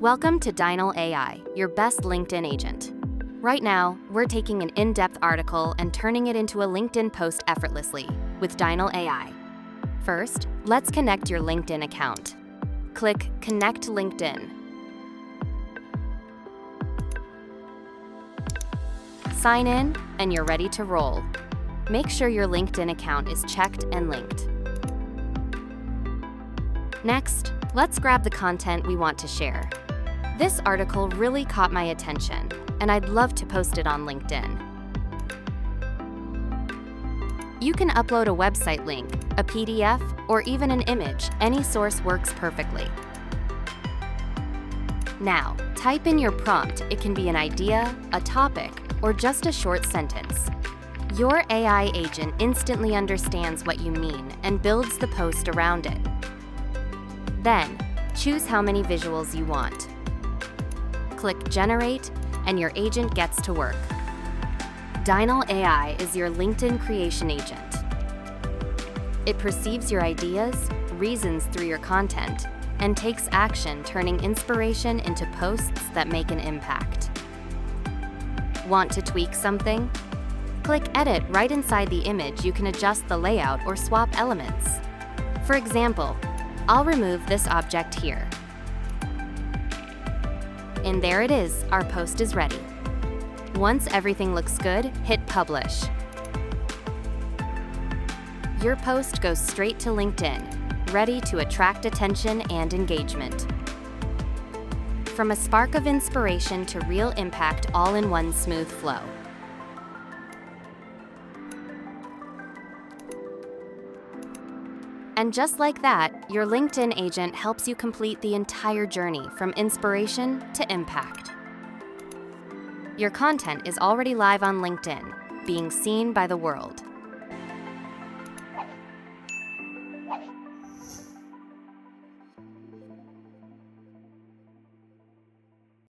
Welcome to Dynal.AI, your best LinkedIn agent. Right now, we're taking an in-depth article and turning it into a LinkedIn post effortlessly with Dynal.AI. First, let's connect your LinkedIn account. Click Connect LinkedIn. Sign in, and you're ready to roll. Make sure your LinkedIn account is checked and linked. Next, let's grab the content we want to share. This article really caught my attention, and I'd love to post it on LinkedIn. You can upload a website link, a PDF, or even an image. Any source works perfectly. Now, type in your prompt. It can be an idea, a topic, or just a short sentence. Your AI agent instantly understands what you mean and builds the post around it. Then, choose how many visuals you want. Click Generate, and your agent gets to work. Dynal.AI is your LinkedIn creation agent. It perceives your ideas, reasons through your content, and takes action, turning inspiration into posts that make an impact. Want to tweak something? Click Edit right inside the image. You can adjust the layout or swap elements. For example, I'll remove this object here. And there it is, our post is ready. Once everything looks good, hit Publish. Your post goes straight to LinkedIn, ready to attract attention and engagement. From a spark of inspiration to real impact, all in one smooth flow. And just like that, your LinkedIn agent helps you complete the entire journey from inspiration to impact. Your content is already live on LinkedIn, being seen by the world.